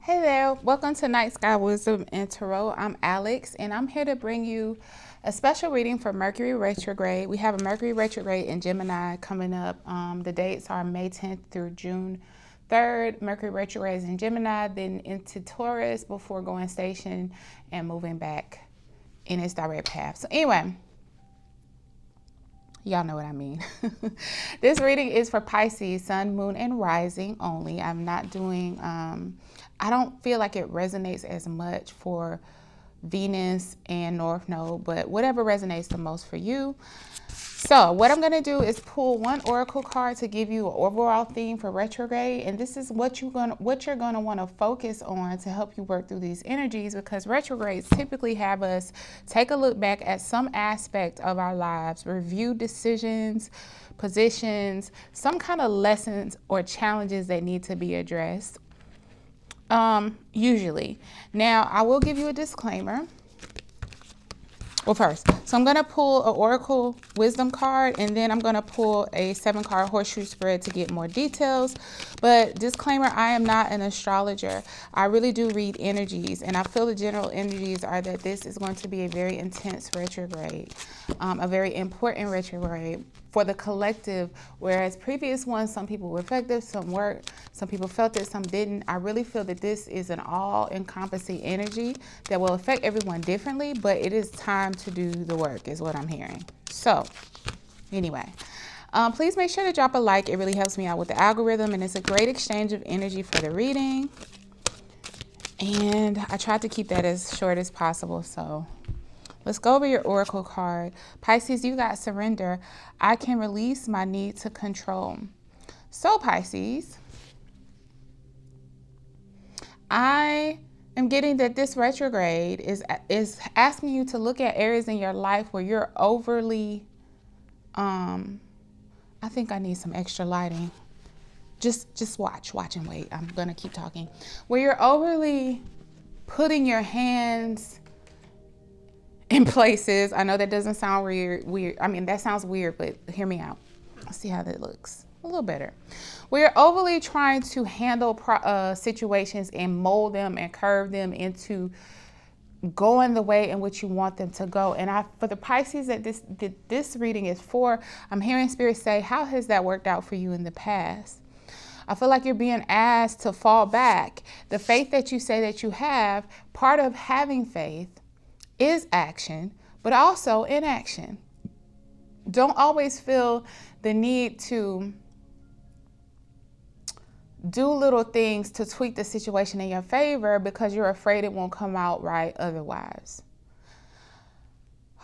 Hey there, welcome to Night Sky Wisdom and Tarot. I'm Alex, and I'm here to bring you a special reading for Mercury Retrograde. We have a Mercury Retrograde in Gemini coming up. The dates are May 10th through June 3rd. Mercury Retrograde is in Gemini, then into Taurus before going station and moving back in its direct path. So anyway, y'all know what I mean. This reading is for Pisces, Sun, Moon, and Rising only. I'm not doing, I don't feel like it resonates as much for Venus and North Node, but whatever resonates the most for you. So what I'm going to do is pull one oracle card to give you an overall theme for retrograde, and this is what you're going to want to focus on to help you work through these energies, because retrogrades typically have us take a look back at some aspect of our lives, review decisions, positions, some kind of lessons or challenges that need to be addressed. Usually. Now, I will give you a disclaimer. Well, first, so I'm going to pull an Oracle Wisdom card, and then I'm going to pull a 7-card horseshoe spread to get more details. But disclaimer, I am not an astrologer. I really do read energies, and I feel the general energies are that this is going to be a very intense retrograde, a very important retrograde for the collective, whereas previous ones, some people were effective, some weren't, some people felt it, some didn't. I really feel that this is an all-encompassing energy that will affect everyone differently, but it is time to do the work is what I'm hearing. So anyway, please make sure to drop a like. It really helps me out with the algorithm, and it's a great exchange of energy for the reading. And I tried to keep that as short as possible, so let's go over your oracle card. Pisces, you got surrender. I can release my need to control. So Pisces, I am getting that this retrograde is asking you to look at areas in your life where you're overly, I think I need some extra lighting. Just watch and wait. I'm going to keep talking. Where you're overly putting your hands in places. I know that doesn't sound weird. I mean, that sounds weird, but hear me out. Let's see how that looks. A little better. We're overly trying to handle situations and mold them and curve them into going the way in which you want them to go. And for the Pisces that this reading is for, I'm hearing Spirit say, how has that worked out for you in the past? I feel like you're being asked to fall back. The faith that you say that you have, part of having faith is action, but also inaction. Don't always feel the need to do little things to tweak the situation in your favor because you're afraid it won't come out right otherwise.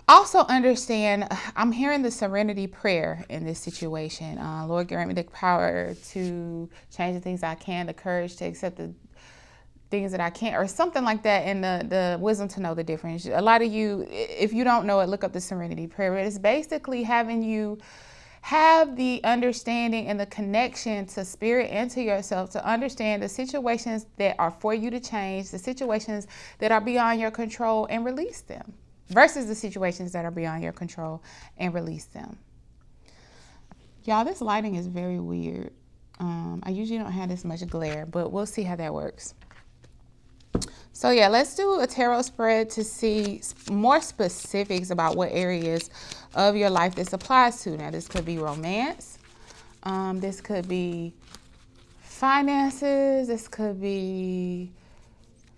Also understand, I'm hearing the serenity prayer in this situation. Lord, grant me the power to change the things I can, the courage to accept the things that I can't, or something like that, and the wisdom to know the difference. A lot of you, if you don't know it, look up the serenity prayer. It's basically having you have the understanding and the connection to spirit and to yourself to understand the situations that are for you to change, the situations that are beyond your control, and release them, versus the situations that are beyond your control and release them. Y'all, this lighting is very weird. I usually don't have this much glare, but we'll see how that works. So yeah, let's do a tarot spread to see more specifics about what areas of your life this applies to. Now, this could be romance. This could be finances. This could be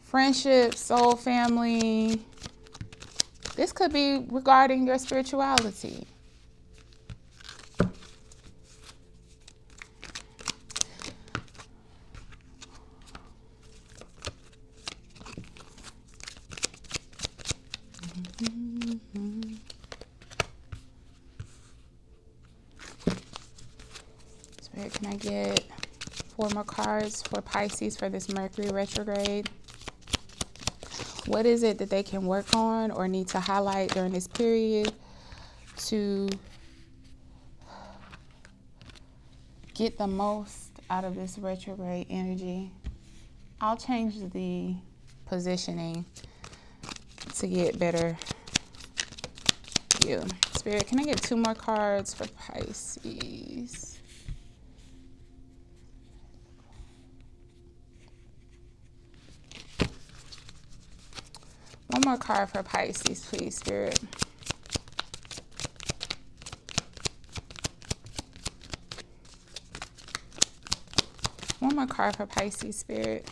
friendship, soul family. This could be regarding your spirituality. Spirit, can I get 4 more cards for Pisces for this Mercury retrograde? What is it that they can work on or need to highlight during this period to get the most out of this retrograde energy? I'll change the positioning to get better view. Spirit, can I get 2 more cards for Pisces? One more card for Pisces, please, Spirit. One more card for Pisces, Spirit.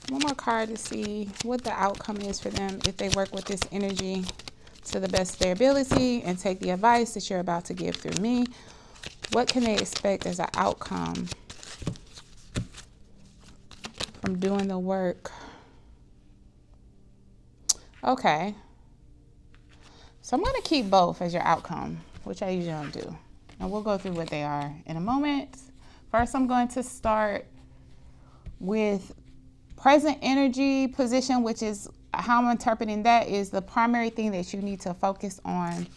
One more card to see what the outcome is for them if they work with this energy to the best of their ability and take the advice that you're about to give through me. What can they expect as an outcome from doing the work? Okay. So I'm going to keep both as your outcome, which I usually don't do. And we'll go through what they are in a moment. First, I'm going to start with present energy position, which is how I'm interpreting that is the primary thing that you need to focus on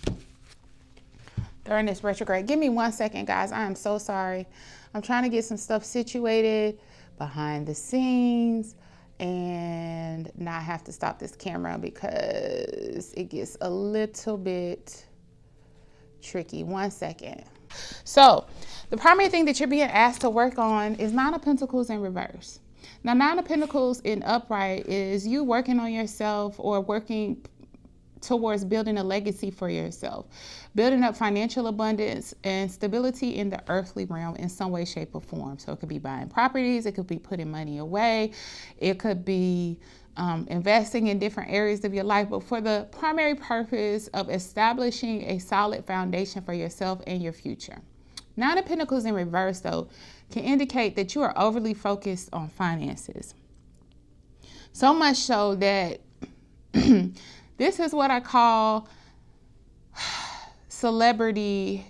during this retrograde. Give me 1 second, guys. I am so sorry. I'm trying to get some stuff situated behind the scenes and not have to stop this camera because it gets a little bit tricky. 1 second. So the primary thing that you're being asked to work on is Nine of Pentacles in reverse. Now, Nine of Pentacles in upright is you working on yourself or working towards building a legacy for yourself, building up financial abundance and stability in the earthly realm in some way, shape, or form. So it could be buying properties, it could be putting money away, it could be investing in different areas of your life, but for the primary purpose of establishing a solid foundation for yourself and your future. Nine of Pentacles in reverse, though, can indicate that you are overly focused on finances. So much so that this is what I call celebrity.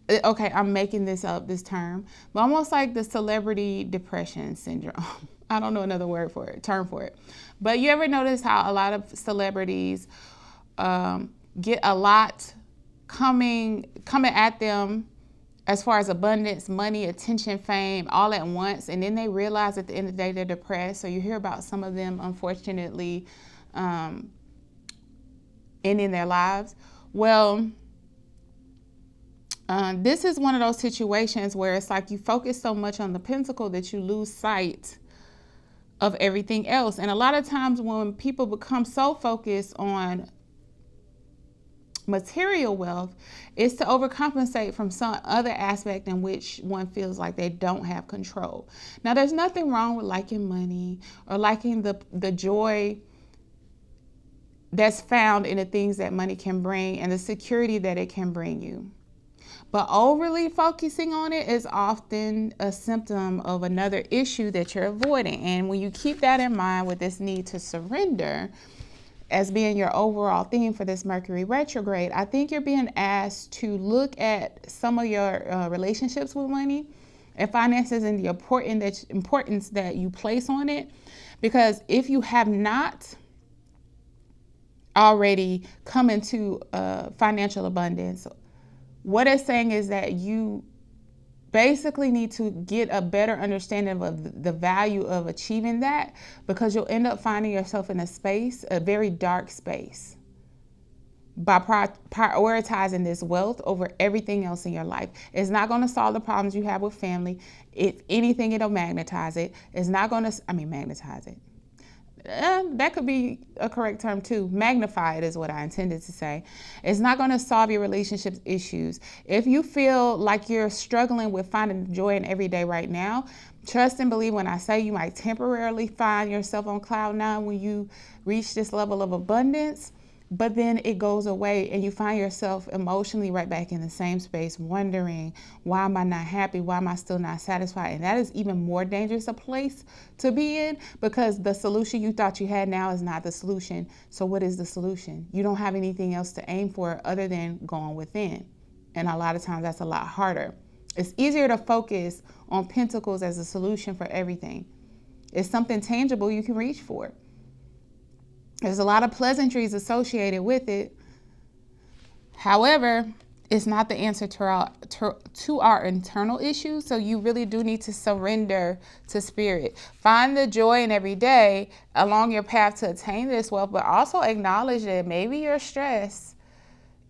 Okay, I'm making this up, this term, but almost like the celebrity depression syndrome. I don't know another word for it, term for it. But you ever notice how a lot of celebrities get a lot coming at them as far as abundance, money, attention, fame, all at once, and then they realize at the end of the day they're depressed. So you hear about some of them, unfortunately, ending their lives. Well, this is one of those situations where it's like you focus so much on the pentacle that you lose sight of everything else. And a lot of times when people become so focused on material wealth, is to overcompensate from some other aspect in which one feels like they don't have control. Now, there's nothing wrong with liking money or liking the joy that's found in the things that money can bring and the security that it can bring you. But overly focusing on it is often a symptom of another issue that you're avoiding. And when you keep that in mind with this need to surrender as being your overall theme for this Mercury retrograde, I think you're being asked to look at some of your relationships with money and finances and the importance that you place on it. Because if you have not already come into financial abundance, what it's saying is that you basically need to get a better understanding of the value of achieving that, because you'll end up finding yourself in a very dark space, by prioritizing this wealth over everything else in your life. It's not going to solve the problems you have with family. If anything, it'll magnetize it. It's not going to, magnetize it. That could be a correct term too. Magnify it is what I intended to say. It's not going to solve your relationship issues. If you feel like you're struggling with finding joy in every day right now, trust and believe when I say you might temporarily find yourself on cloud nine when you reach this level of abundance, but then it goes away and you find yourself emotionally right back in the same space, wondering, why am I not happy? Why am I still not satisfied? And that is even more dangerous a place to be in, because the solution you thought you had now is not the solution. So what is the solution? You don't have anything else to aim for other than going within. And a lot of times that's a lot harder. It's easier to focus on pentacles as a solution for everything. It's something tangible you can reach for. There's a lot of pleasantries associated with it. However, it's not the answer to our internal issues. So you really do need to surrender to spirit. Find the joy in every day along your path to attain this wealth, but also acknowledge that maybe your stress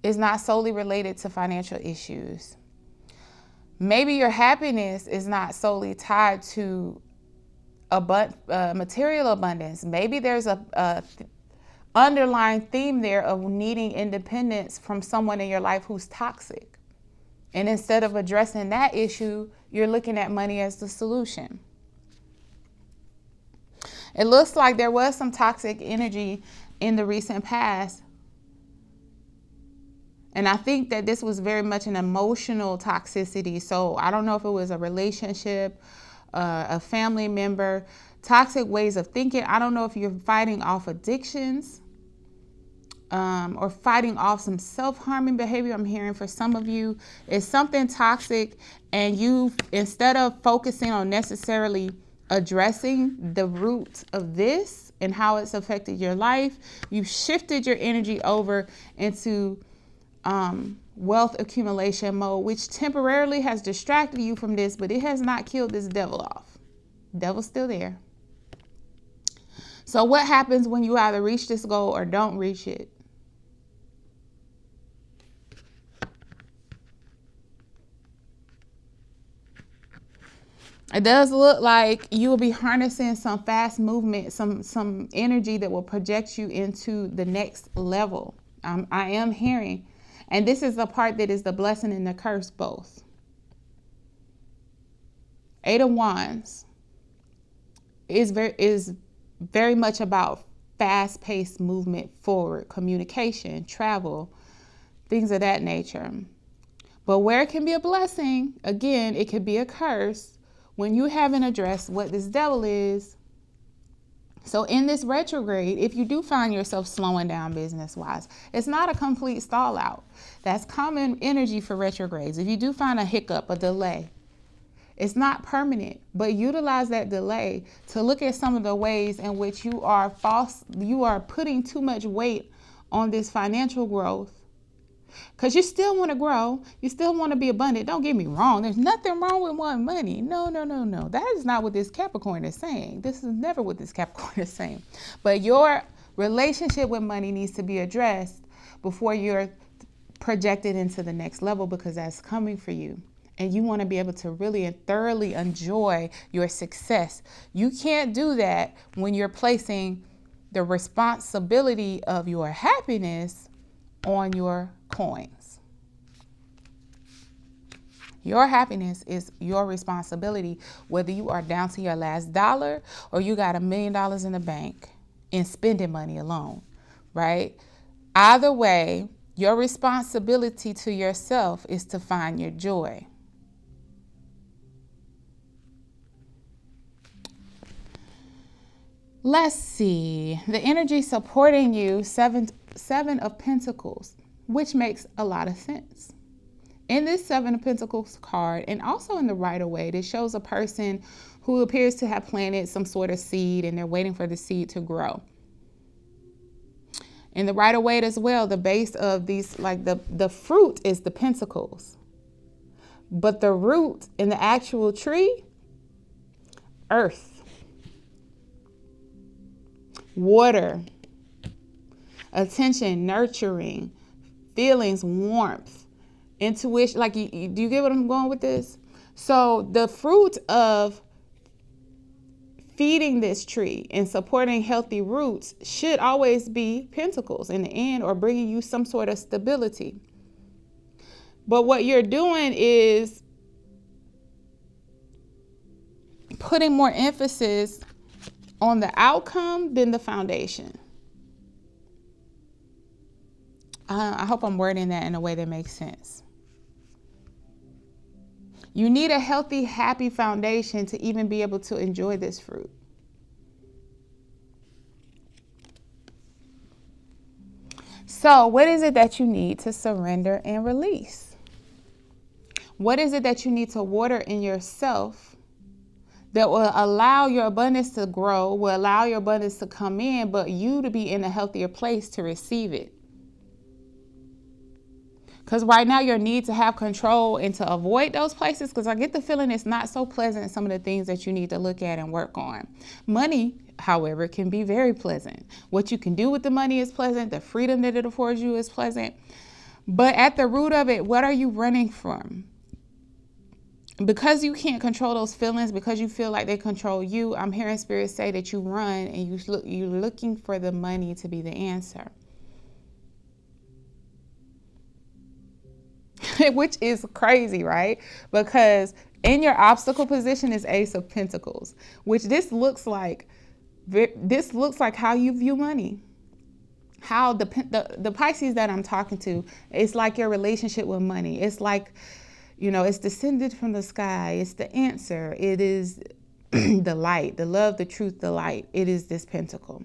is not solely related to financial issues. Maybe your happiness is not solely tied to material abundance. Maybe there's a underlying theme there of needing independence from someone in your life who's toxic. And instead of addressing that issue, you're looking at money as the solution. It looks like there was some toxic energy in the recent past. And I think that this was very much an emotional toxicity. So I don't know if it was a relationship, a family member, toxic ways of thinking. I don't know if you're fighting off addictions or fighting off some self-harming behavior. I'm hearing for some of you, it's something toxic, and you, instead of focusing on necessarily addressing the root of this and how it's affected your life, you've shifted your energy over into wealth accumulation mode, which temporarily has distracted you from this, but it has not killed this devil off. Devil's still there. So what happens when you either reach this goal or don't reach it? It does look like you will be harnessing some fast movement, some energy that will project you into the next level. I am hearing, and this is the part that is the blessing and the curse both. 8 of Wands is very much about fast-paced movement forward, communication, travel, things of that nature. But where it can be a blessing, again, it could be a curse when you haven't addressed what this devil is. So in this retrograde, if you do find yourself slowing down business-wise, it's not a complete stall out. That's common energy for retrogrades. If you do find a hiccup, a delay, it's not permanent, but utilize that delay to look at some of the ways in which you are putting too much weight on this financial growth. Because you still want to grow. You still want to be abundant. Don't get me wrong. There's nothing wrong with wanting money. No. That is not what this Capricorn is saying. This is never what this Capricorn is saying. But your relationship with money needs to be addressed before you're projected into the next level, because that's coming for you. And you want to be able to really and thoroughly enjoy your success. You can't do that when you're placing the responsibility of your happiness on your coins. Your happiness is your responsibility, whether you are down to your last dollar or you got $1 million in the bank in spending money alone, right? Either way, your responsibility to yourself is to find your joy. Let's see. The energy supporting you, Seven of Pentacles, which makes a lot of sense. In this Seven of Pentacles card, and also in the Rider-Waite, it shows a person who appears to have planted some sort of seed and they're waiting for the seed to grow. In the Rider-Waite as well, the base of these, like the fruit is the pentacles. But the root in the actual tree, earth. Water, attention, nurturing, feelings, warmth, intuition. Like, do you get what I'm going with this? So the fruit of feeding this tree and supporting healthy roots should always be pentacles in the end, or bringing you some sort of stability. But what you're doing is putting more emphasis on the outcome than the foundation. I hope I'm wording that in a way that makes sense. You need a healthy, happy foundation to even be able to enjoy this fruit. So, what is it that you need to surrender and release? What is it that you need to water in yourself that will allow your abundance to grow, will allow your abundance to come in, but you to be in a healthier place to receive it? Because right now your need to have control and to avoid those places, because I get the feeling it's not so pleasant, some of the things that you need to look at and work on. Money, however, can be very pleasant. What you can do with the money is pleasant. The freedom that it affords you is pleasant. But at the root of it, what are you running from? because you can't control those feelings, because you feel like they control you, I'm hearing Spirit say that you run and you're looking for the money to be the answer. Which is crazy, right? Because in your obstacle position is Ace of Pentacles, which this looks like how you view money. How the Pisces that I'm talking to, it's like your relationship with money. It's like, it's descended from the sky. It's the answer. It is the light, the love, the truth, the light. It is this pentacle.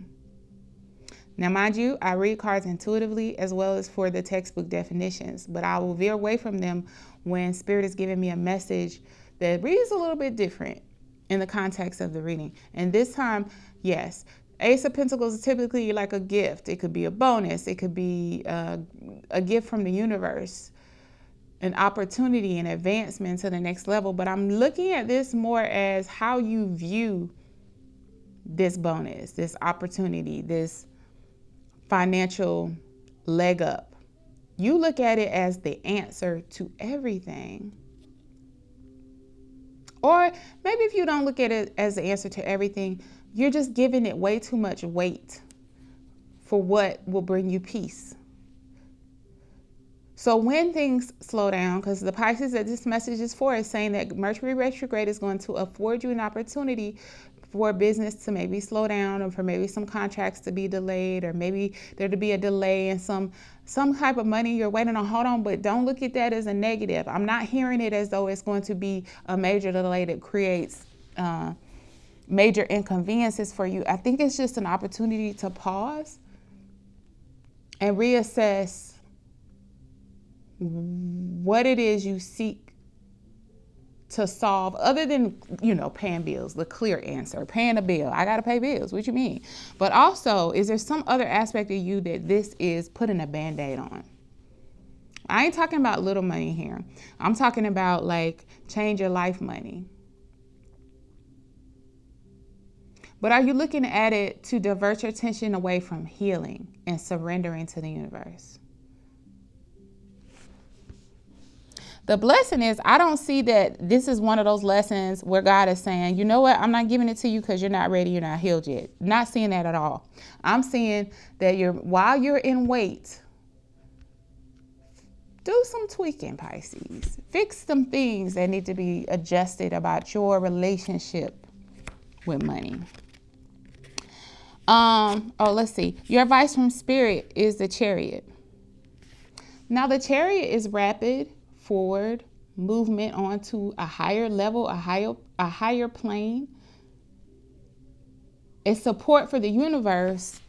Now, mind you, I read cards intuitively as well as for the textbook definitions, but I will veer away from them when Spirit is giving me a message that reads a little bit different in the context of the reading. And this time, yes, Ace of Pentacles is typically like a gift. It could be a bonus. It could be a gift from the universe, an opportunity, an advancement to the next level. But I'm looking at this more as how you view this bonus, this opportunity, this financial leg up. You look at it as the answer to everything. Or maybe if you don't look at it as the answer to everything, you're just giving it way too much weight for what will bring you peace. So when things slow down, because the Pisces that this message is for is saying that Mercury Retrograde is going to afford you an opportunity for business to maybe slow down, or for maybe some contracts to be delayed, or maybe there to be a delay in some type of money you're waiting on. Hold on, but don't look at that as a negative. I'm not hearing it as though it's going to be a major delay that creates major inconveniences for you. I think it's just an opportunity to pause and reassess what it is you seek to solve, other than, paying bills, the clear answer, paying a bill. I got to pay bills. What you mean? But also, is there some other aspect of you that this is putting a Band-Aid on? I ain't talking about little money here. I'm talking about like change your life money. But are you looking at it to divert your attention away from healing and surrendering to the universe? The blessing is, I don't see that this is one of those lessons where God is saying, you know what, I'm not giving it to you because you're not ready, you're not healed yet. Not seeing that at all. I'm seeing that while you're in wait, do some tweaking, Pisces. Fix some things that need to be adjusted about your relationship with money. Let's see. Your advice from Spirit is the Chariot. Now, the Chariot is rapid forward movement onto a higher level, a higher plane. It's support for the universe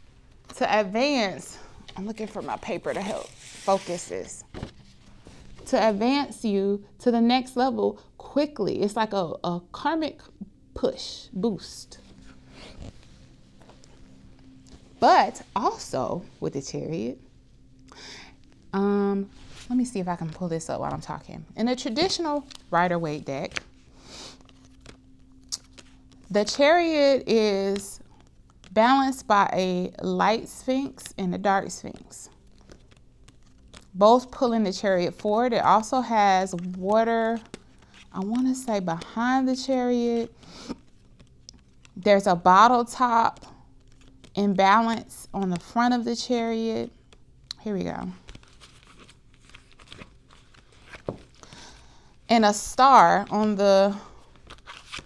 to advance. I'm looking for my paper to help focus this. To advance you to the next level quickly. It's like a karmic boost. But also with the Chariot, let me see if I can pull this up while I'm talking. In a traditional Rider-Waite deck, the Chariot is balanced by a light Sphinx and a dark Sphinx, both pulling the Chariot forward. It also has water, I want to say, behind the Chariot. There's a bottle top imbalance on the front of the Chariot. Here we go. And a star on the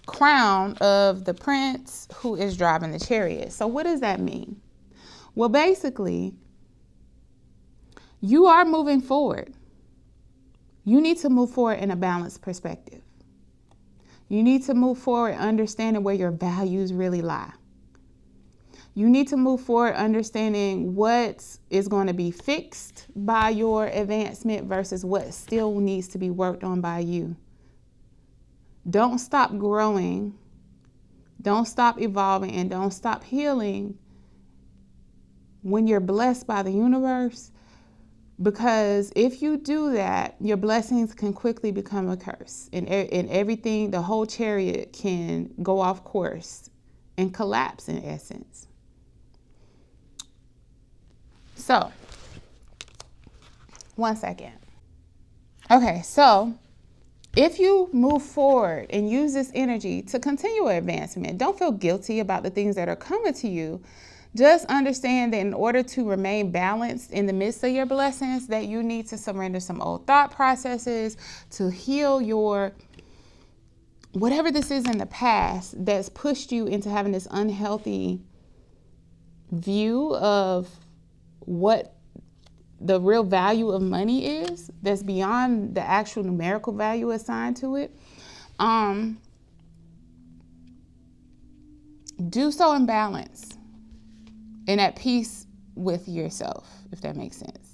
crown of the prince who is driving the Chariot. So what does that mean? Well, basically, you are moving forward. You need to move forward in a balanced perspective. You need to move forward understanding where your values really lie. You need to move forward understanding what is going to be fixed by your advancement versus what still needs to be worked on by you. Don't stop growing. Don't stop evolving, and don't stop healing when you're blessed by the universe. Because if you do that, your blessings can quickly become a curse. And everything, the whole Chariot can go off course and collapse in essence. So, one second. Okay, so If you move forward and use this energy to continue advancement, don't feel guilty about the things that are coming to you. Just understand that in order to remain balanced in the midst of your blessings, that you need to surrender some old thought processes to heal your whatever this is in the past that's pushed you into having this unhealthy view of what the real value of money is, that's beyond the actual numerical value assigned to it. Do so in balance and at peace with yourself, if that makes sense.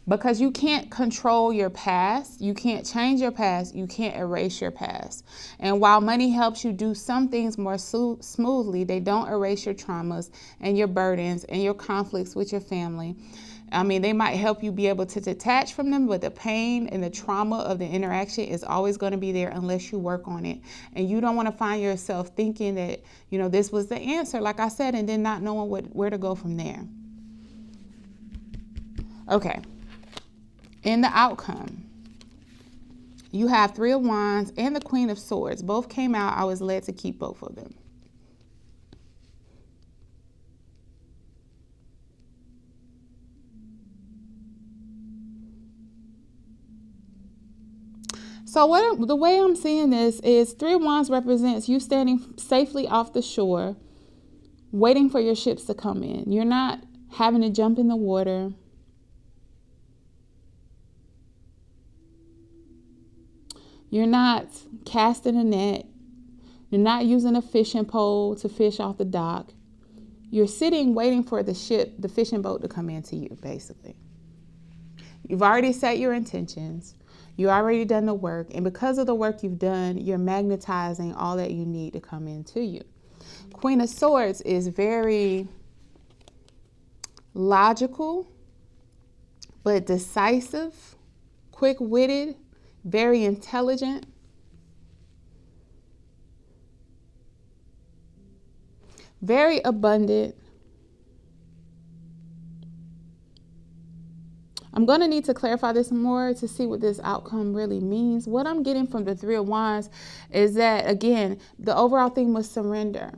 Because you can't control your past, you can't change your past, you can't erase your past. And while money helps you do some things more smoothly, they don't erase your traumas and your burdens and your conflicts with your family. I mean, they might help you be able to detach from them, but the pain and the trauma of the interaction is always going to be there unless you work on it. And you don't want to find yourself thinking that, this was the answer, like I said, and then not knowing where to go from there. Okay. In the outcome, you have 3 of Wands and the Queen of Swords. Both came out. I was led to keep both of them. So the way I'm seeing this is 3 of Wands represents you standing safely off the shore, waiting for your ships to come in. You're not having to jump in the water. You're not casting a net. You're not using a fishing pole to fish off the dock. You're sitting waiting for the fishing boat to come into you, basically. You've already set your intentions. You already done the work. And because of the work you've done, you're magnetizing all that you need to come into you. Queen of Swords is very logical, but decisive, quick-witted, very intelligent. Very abundant. I'm going to need to clarify this more to see what this outcome really means. What I'm getting from the 3 of Wands is that, again, the overall theme was surrender.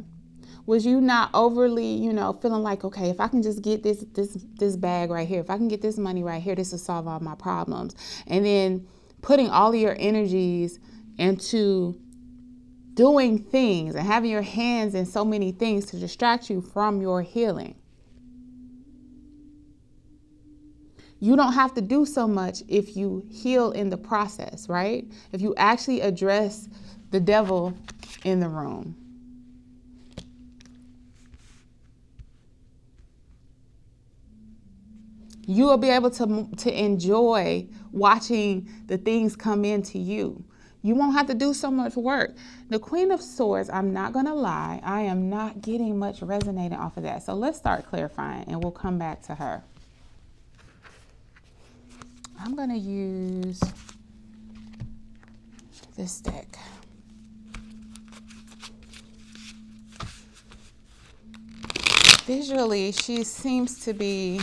Was you not overly, feeling like, okay, if I can just get this bag right here, if I can get this money right here, this will solve all my problems. And then putting all of your energies into doing things and having your hands in so many things to distract you from your healing. You don't have to do so much if you heal in the process, right? If you actually address the devil in the room. You will be able to enjoy watching the things come into you. You won't have to do so much work. The Queen of Swords, I'm not going to lie, I am not getting much resonating off of that. So let's start clarifying and we'll come back to her. I'm going to use this deck. Visually, she seems to be,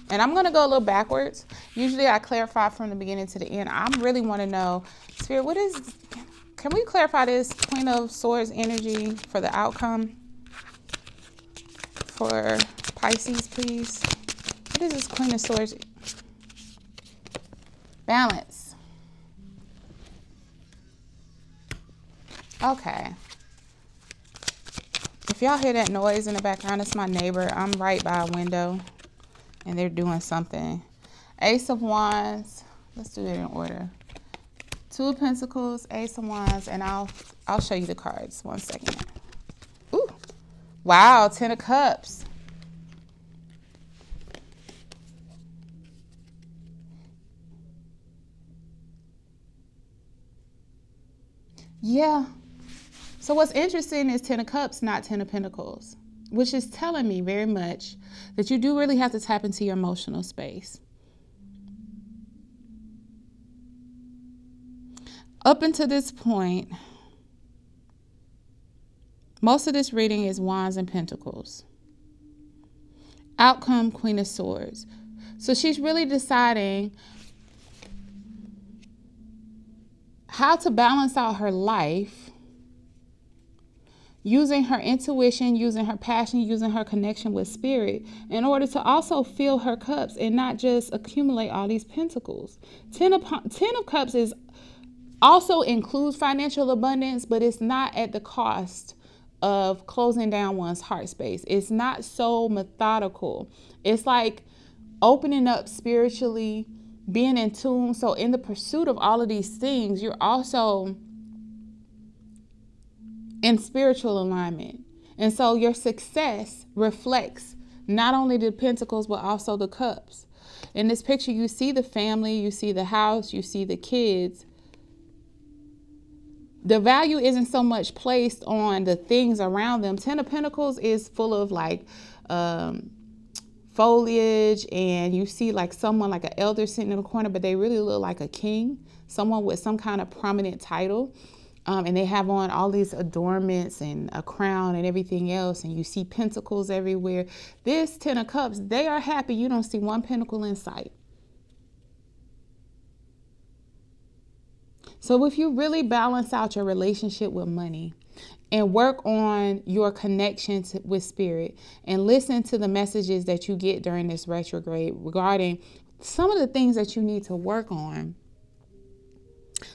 and I'm going to go a little backwards. Usually I clarify from the beginning to the end. I really want to know, Spirit, can we clarify this Queen of Swords energy for the outcome for Pisces, please? What is this Queen of Swords? Balance. Okay. If y'all hear that noise in the background, it's my neighbor. I'm right by a window and they're doing something. Ace of Wands. Let's do it in order. 2 of Pentacles, Ace of Wands, and I'll show you the cards. 1 second. Ooh. Wow, 10 of Cups. Yeah. So what's interesting is 10 of Cups, not 10 of Pentacles, which is telling me very much that you do really have to tap into your emotional space. Up until this point, most of this reading is Wands and Pentacles. Outcome, Queen of Swords. So she's really deciding how to balance out her life using her intuition, using her passion, using her connection with spirit in order to also fill her cups and not just accumulate all these pentacles. Ten of Cups is also includes financial abundance, but it's not at the cost of closing down one's heart space. It's not so methodical. It's like opening up spiritually, being in tune. So in the pursuit of all of these things, you're also in spiritual alignment. And so your success reflects not only the pentacles, but also the cups. In this picture, you see the family, you see the house, you see the kids. The value isn't so much placed on the things around them. Ten of Pentacles is full of like foliage, and you see like someone like an elder sitting in the corner, but they really look like a king, someone with some kind of prominent title. And they have on all these adornments and a crown and everything else. And you see pentacles everywhere. This Ten of Cups, they are happy. You don't see one pentacle in sight. So if you really balance out your relationship with money and work on your connection with spirit and listen to the messages that you get during this retrograde regarding some of the things that you need to work on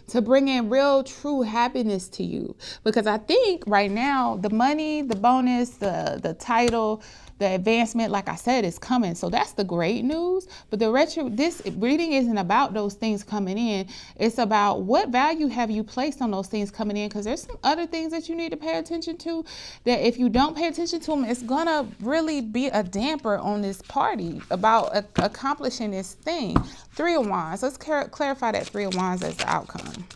to bring in real, true happiness to you. Because I think right now, the money, the bonus, the title, the advancement, like I said, is coming. So that's the great news. But this reading isn't about those things coming in. It's about what value have you placed on those things coming in? Because there's some other things that you need to pay attention to that if you don't pay attention to them, it's going to really be a damper on this party about accomplishing this thing. Three of Wands. Let's clarify that Three of Wands as the outcome.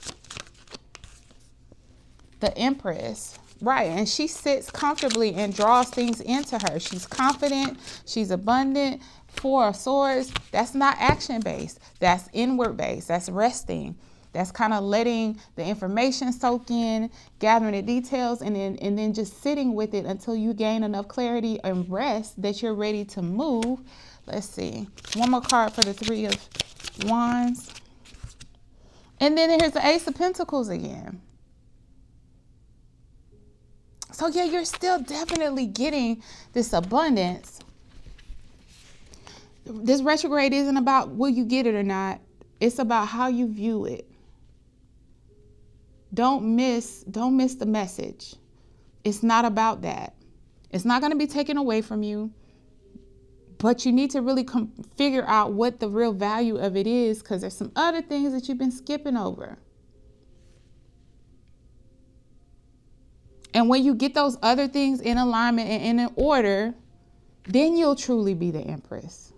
The Empress. Right, and she sits comfortably and draws things into her. She's confident, she's abundant. Four of Swords, that's not action-based. That's inward-based. That's resting. That's kind of letting the information soak in, gathering the details, and then just sitting with it until you gain enough clarity and rest that you're ready to move. Let's see. One more card for the Three of Wands. And then here's the Ace of Pentacles again. So yeah, you're still definitely getting this abundance. This retrograde isn't about will you get it or not. It's about how you view it. Don't miss the message. It's not about that. It's not going to be taken away from you. But you need to really figure out what the real value of it is, because there's some other things that you've been skipping over. And when you get those other things in alignment and in order, then you'll truly be the Empress.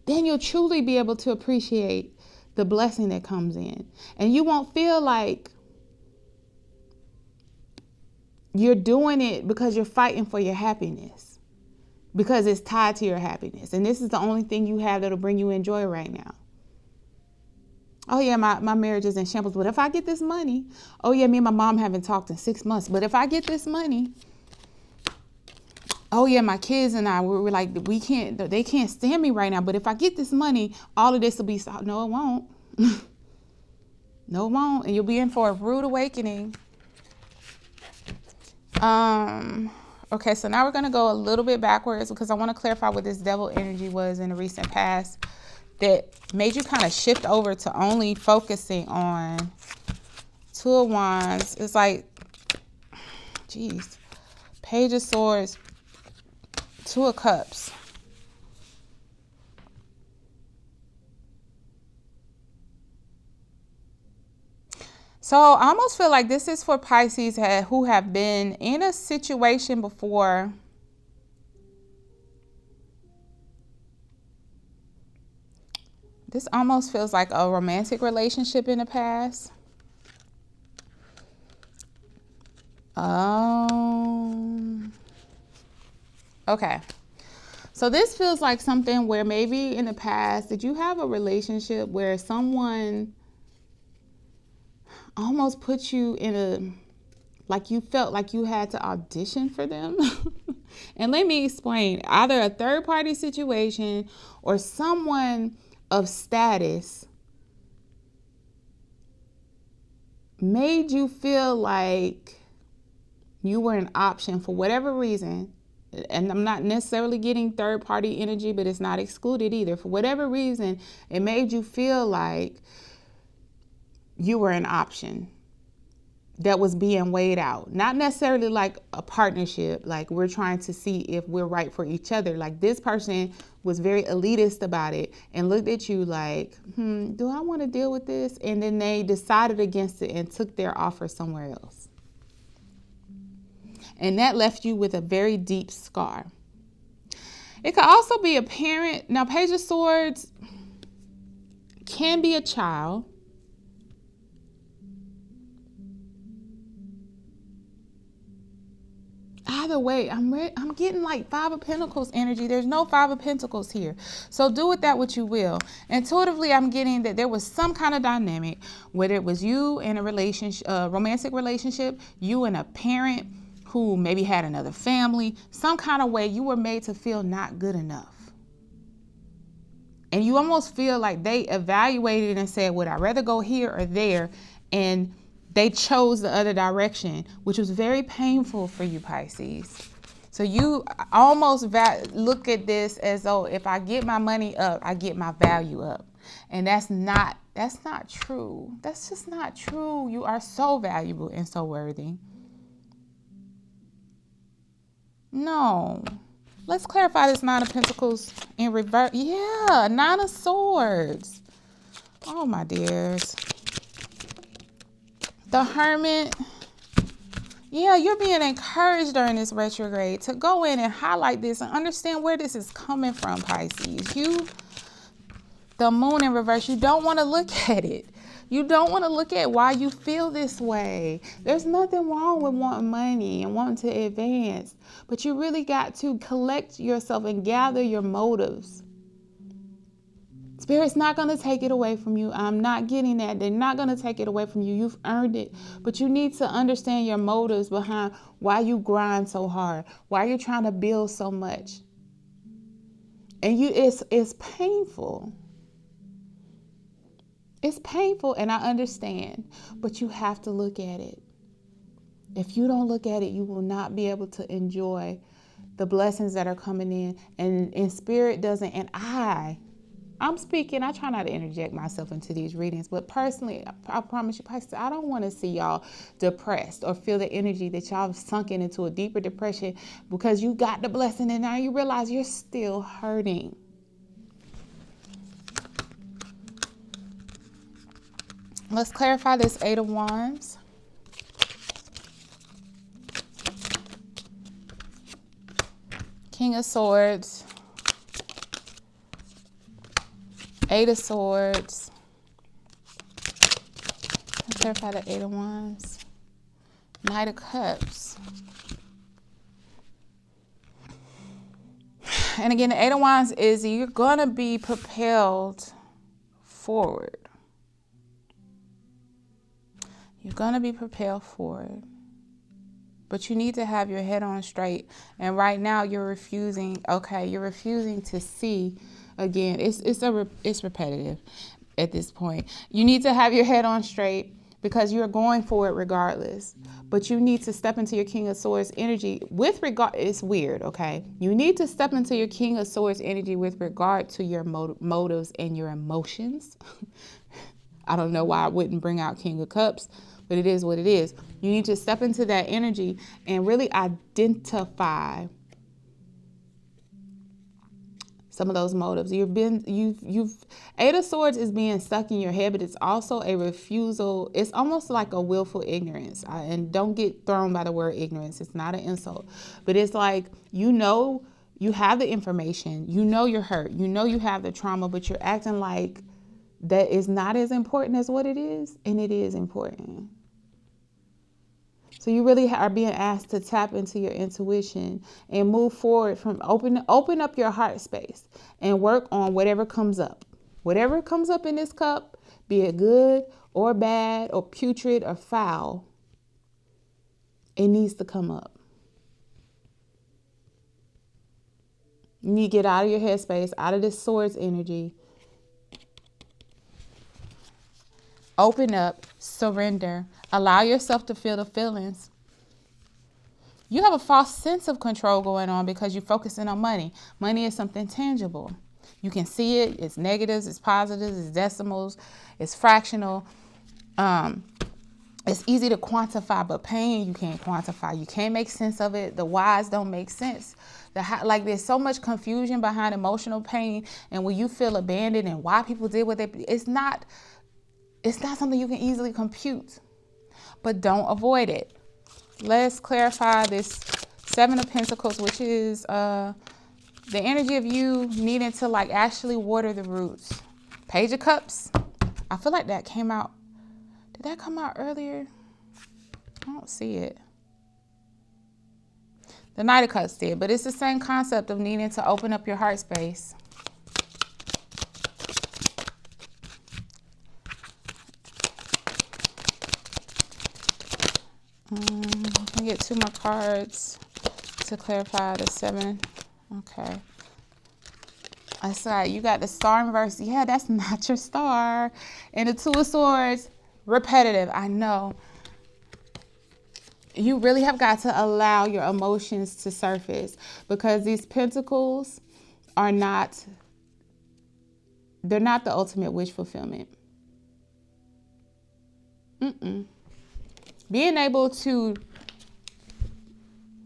Then you'll truly be able to appreciate the blessing that comes in. And you won't feel like you're doing it because you're fighting for your happiness, because it's tied to your happiness. And this is the only thing you have that'll bring you in joy right now. Oh yeah, my marriage is in shambles, but if I get this money, oh yeah, me and my mom haven't talked in 6 months, but if I get this money, oh yeah, my kids and I, we're like, they can't stand me right now, but if I get this money, all of this will be solved. No, it won't. No, it won't. And you'll be in for a rude awakening. Okay, so now we're going to go a little bit backwards because I want to clarify what this devil energy was in the recent past that made you kind of shift over to only focusing on Two of Wands. It's like, geez, Page of Swords, Two of Cups. So I almost feel like this is for Pisces who have been in a situation before this almost feels like a romantic relationship in the past. Okay. So this feels like something where maybe in the past, did you have a relationship where someone almost put you in like you felt like you had to audition for them? And let me explain. Either a third party situation or someone of status made you feel like you were an option for whatever reason. And I'm not necessarily getting third party energy, but it's not excluded either. For whatever reason, it made you feel like you were an option that was being weighed out. Not necessarily like a partnership, like we're trying to see if we're right for each other. Like this person was very elitist about it and looked at you like, do I want to deal with this? And then they decided against it and took their offer somewhere else. And that left you with a very deep scar. It could also be a parent. Now, Page of Swords can be a child. Either way, I'm getting like Five of Pentacles energy. There's no Five of Pentacles here. So do with that what you will. Intuitively, I'm getting that there was some kind of dynamic, whether it was you in a relationship, romantic relationship, you and a parent who maybe had another family, some kind of way you were made to feel not good enough. And you almost feel like they evaluated and said, would I rather go here or there? And they chose the other direction, which was very painful for you, Pisces. So you almost look at this as though if I get my money up, I get my value up. And that's not true. That's just not true. You are so valuable and so worthy. No. Let's clarify this Nine of Pentacles in reverse. Yeah, Nine of Swords. Oh, my dears. The Hermit. Yeah, you're being encouraged during this retrograde to go in and highlight this and understand where this is coming from, Pisces. The Moon in reverse, you don't want to look at it. You don't want to look at why you feel this way. There's nothing wrong with wanting money and wanting to advance, but you really got to collect yourself and gather your motives. Spirit's not going to take it away from you. I'm not getting that. They're not going to take it away from you. You've earned it, but you need to understand your motives behind why you grind so hard, why you're trying to build so much. And it's painful. It's painful, and I understand, but you have to look at it. If you don't look at it, you will not be able to enjoy the blessings that are coming in. And Spirit doesn't, and I'm speaking, I try not to interject myself into these readings, but personally, I promise you, Pastor, I don't want to see y'all depressed or feel the energy that y'all have sunken into a deeper depression because you got the blessing and now you realize you're still hurting. Let's clarify this Eight of Wands. King of Swords. Eight of Swords. Let's clarify the Eight of Wands. Knight of Cups. And again, the Eight of Wands is you're going to be propelled forward. You're going to be propelled forward. But you need to have your head on straight. And right now you're refusing. Okay, you're refusing to see. Again, it's repetitive at this point. You need to have your head on straight because you're going for it regardless. But you need to step into your King of Swords energy with regard. It's weird, okay? You need to step into your King of Swords energy with regard to your motives and your emotions. I don't know why I wouldn't bring out King of Cups, but it is what it is. You need to step into that energy and really identify some of those motives. Eight of Swords is being stuck in your head, but it's also a refusal. It's almost like a willful ignorance. And don't get thrown by the word ignorance. It's not an insult, but it's like, you have the information, you're hurt, you have the trauma, but you're acting like that is not as important as what it is, and it is important. So you really are being asked to tap into your intuition and move forward from open up your heart space and work on whatever comes up. Whatever comes up in this cup, be it good or bad or putrid or foul, it needs to come up. You need to get out of your headspace, out of this Swords energy. Open up, surrender, allow yourself to feel the feelings. You have a false sense of control going on because you're focusing on money. Money is something tangible. You can see it. It's negatives, it's positives, it's decimals, it's fractional. It's easy to quantify, but pain you can't quantify. You can't make sense of it. The whys don't make sense. Like there's so much confusion behind emotional pain, and when you feel abandoned and why people did what they, it's not something you can easily compute. But don't avoid it. Let's clarify this 7 of Pentacles, which is the energy of you needing to like actually water the roots. Page of Cups. I feel like that came out. Did that come out earlier? I don't see it. The Knight of Cups did, but it's the same concept of needing to open up your heart space. I can get 2 more cards to clarify the 7. Okay. I saw you got the Star in reverse. Yeah, that's not your star. And the 2 of Swords, repetitive. I know. You really have got to allow your emotions to surface, because these pentacles are not, they're not the ultimate wish fulfillment. Being able to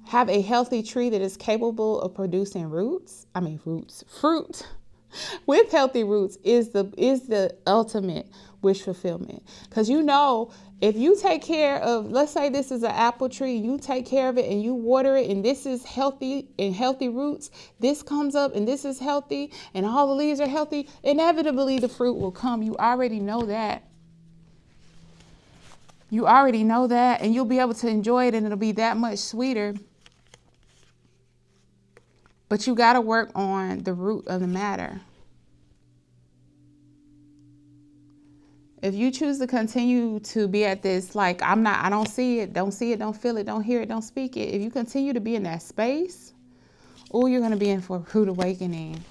have a healthy tree that is capable of producing fruit with healthy roots is the ultimate wish fulfillment. Because you know, if you take care of, let's say this is an apple tree, you take care of it and you water it, and this is healthy and healthy roots, this comes up and this is healthy and all the leaves are healthy, inevitably the fruit will come. You already know that. You already know that, and you'll be able to enjoy it, and it'll be that much sweeter. But you got to work on the root of the matter. If you choose to continue to be at this, like, I don't see it, don't feel it, don't hear it, don't speak it. If you continue to be in that space, you're going to be in for a rude awakening.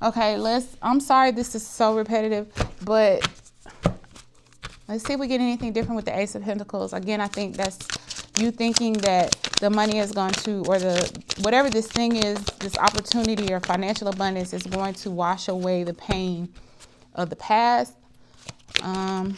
Okay, I'm sorry this is so repetitive, but let's see if we get anything different with the Ace of Pentacles. Again, I think that's you thinking that the money is going to, or whatever this thing is, this opportunity or financial abundance is going to wash away the pain of the past. I'm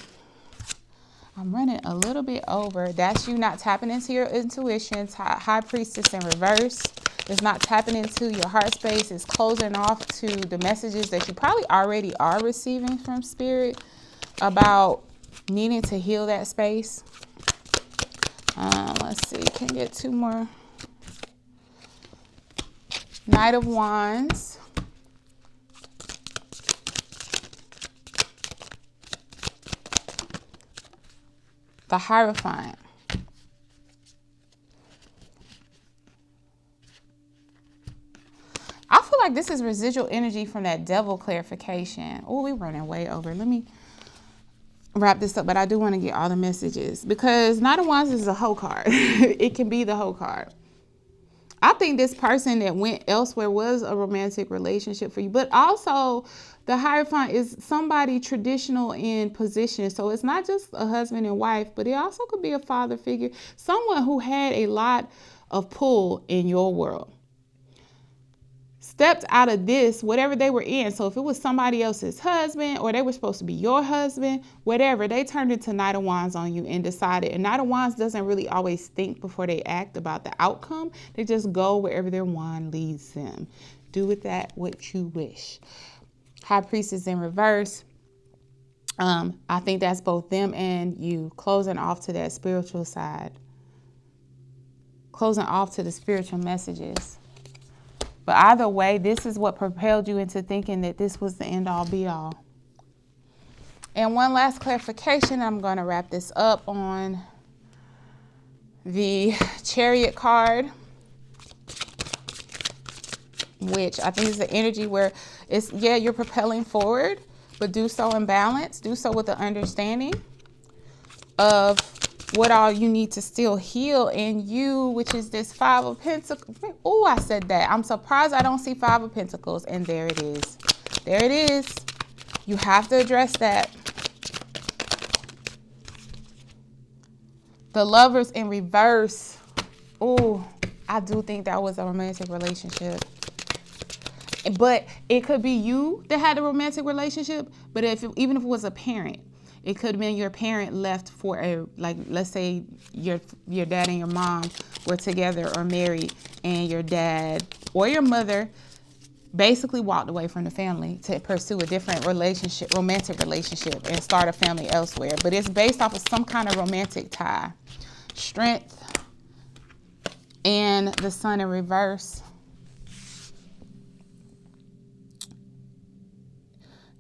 running a little bit over. That's you not tapping into your intuition. High Priestess in reverse. It's not tapping into your heart space. It's closing off to the messages that you probably already are receiving from Spirit about needing to heal that space. Let's see. Can get 2 more. Knight of Wands. The Hierophant. I feel like this is residual energy from that devil clarification. We're running way over. Let me wrap this up, but I do want to get all the messages, because Knight of Wands is a whole card. It can be the whole card. I think this person that went elsewhere was a romantic relationship for you, but also the Hierophant is somebody traditional in position. So it's not just a husband and wife, but it also could be a father figure, someone who had a lot of pull in your world. Stepped out of this, whatever they were in. So if it was somebody else's husband, or they were supposed to be your husband, whatever, they turned into Knight of Wands on you and decided. And Knight of Wands doesn't really always think before they act about the outcome. They just go wherever their wand leads them. Do with that what you wish. High Priestess in reverse. I think that's both them and you closing off to that spiritual side. Closing off to the spiritual messages. But either way, this is what propelled you into thinking that this was the end all be all. And one last clarification, I'm going to wrap this up on the Chariot card, which I think is the energy where it's, you're propelling forward, but do so in balance. Do so with the understanding of what all you need to still heal in you, which is this 5 of Pentacles. I said that. I'm surprised I don't see 5 of Pentacles. And there it is. There it is. You have to address that. The Lovers in reverse. Oh, I do think that was a romantic relationship. But it could be you that had a romantic relationship. But even if it was a parent, it could have been your parent left for let's say your dad and your mom were together or married, and your dad or your mother basically walked away from the family to pursue a different romantic relationship, and start a family elsewhere. But it's based off of some kind of romantic tie. Strength and the Sun in reverse.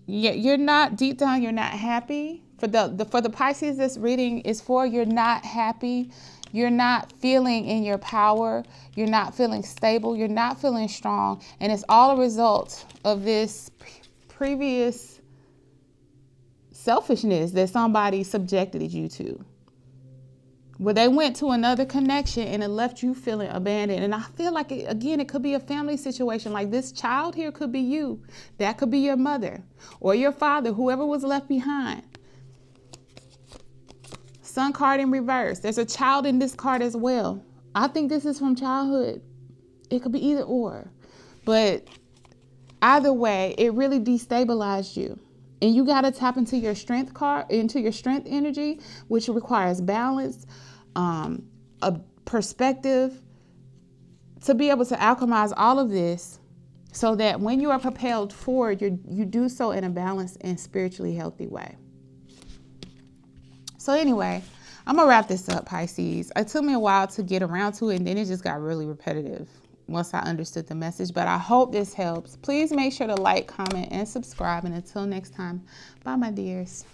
You're not, deep down, you're not happy. For the Pisces, this reading is for, you're not happy. You're not feeling in your power. You're not feeling stable. You're not feeling strong. And it's all a result of this previous selfishness that somebody subjected you to, where they went to another connection and it left you feeling abandoned. And I feel like, it could be a family situation. Like, this child here could be you. That could be your mother or your father, whoever was left behind. Sun card in reverse. There's a child in this card as well. I think this is from childhood. It could be either or. But either way, it really destabilized you. And you got to tap into your strength energy, which requires balance, a perspective, to be able to alchemize all of this so that when you are propelled forward, you do so in a balanced and spiritually healthy way. So anyway, I'm going to wrap this up, Pisces. It took me a while to get around to it, and then it just got really repetitive once I understood the message. But I hope this helps. Please make sure to like, comment, and subscribe. And until next time, bye, my dears.